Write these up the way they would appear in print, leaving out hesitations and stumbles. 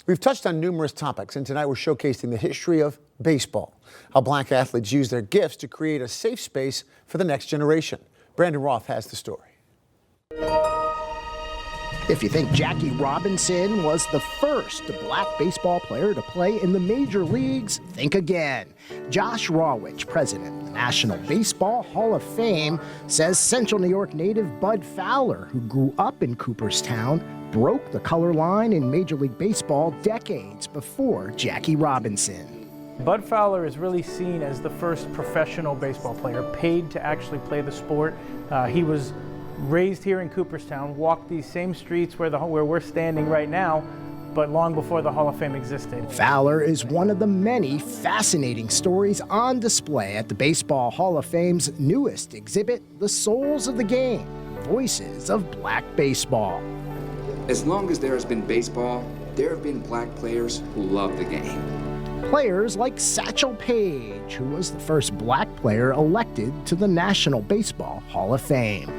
We've touched on numerous topics, and tonight we're showcasing the history of baseball, how black athletes use their gifts to create a safe space for the next generation. Brandon Roth has the story. If you think Jackie Robinson was the first black baseball player to play in the major leagues, think again. Josh Rawitch, president of the National Baseball Hall of Fame, says Central New York native Bud Fowler, who grew up in Cooperstown, broke the color line in Major League Baseball decades before Jackie Robinson. Bud Fowler is really seen as the first professional baseball player paid to actually play the sport. He was raised here in Cooperstown, walked these same streets where we're standing right now, but long before the Hall of Fame existed. Fowler is one of the many fascinating stories on display at the Baseball Hall of Fame's newest exhibit, The Souls of the Game, Voices of Black Baseball. As long as there has been baseball, there have been black players who love the game. Players like Satchel Paige, who was the first black player elected to the National Baseball Hall of Fame.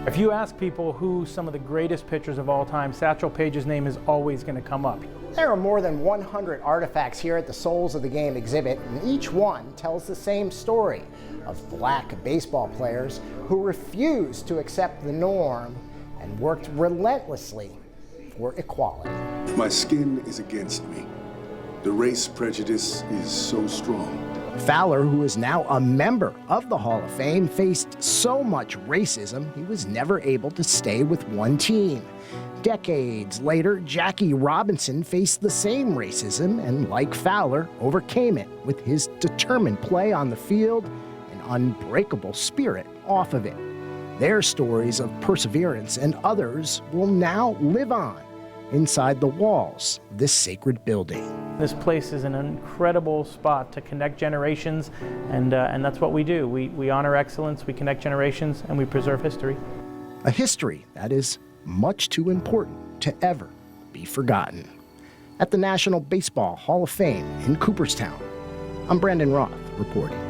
If you ask people who some of the greatest pitchers of all time, Satchel Paige's name is always going to come up. There are more than 100 artifacts here at the Souls of the Game exhibit, and each one tells the same story of black baseball players who refused to accept the norm and worked relentlessly for equality. My skin is against me. The race prejudice is so strong. Fowler, who is now a member of the Hall of Fame, faced so much racism he was never able to stay with one team. Decades later, Jackie Robinson faced the same racism and, like Fowler, overcame it with his determined play on the field and unbreakable spirit off of it. Their stories of perseverance and others will now live on inside the walls of this sacred building. This place is an incredible spot to connect generations, and that's what we do. We honor excellence, we connect generations, and we preserve history. A history that is much too important to ever be forgotten. At the National Baseball Hall of Fame in Cooperstown, I'm Brandon Roth reporting.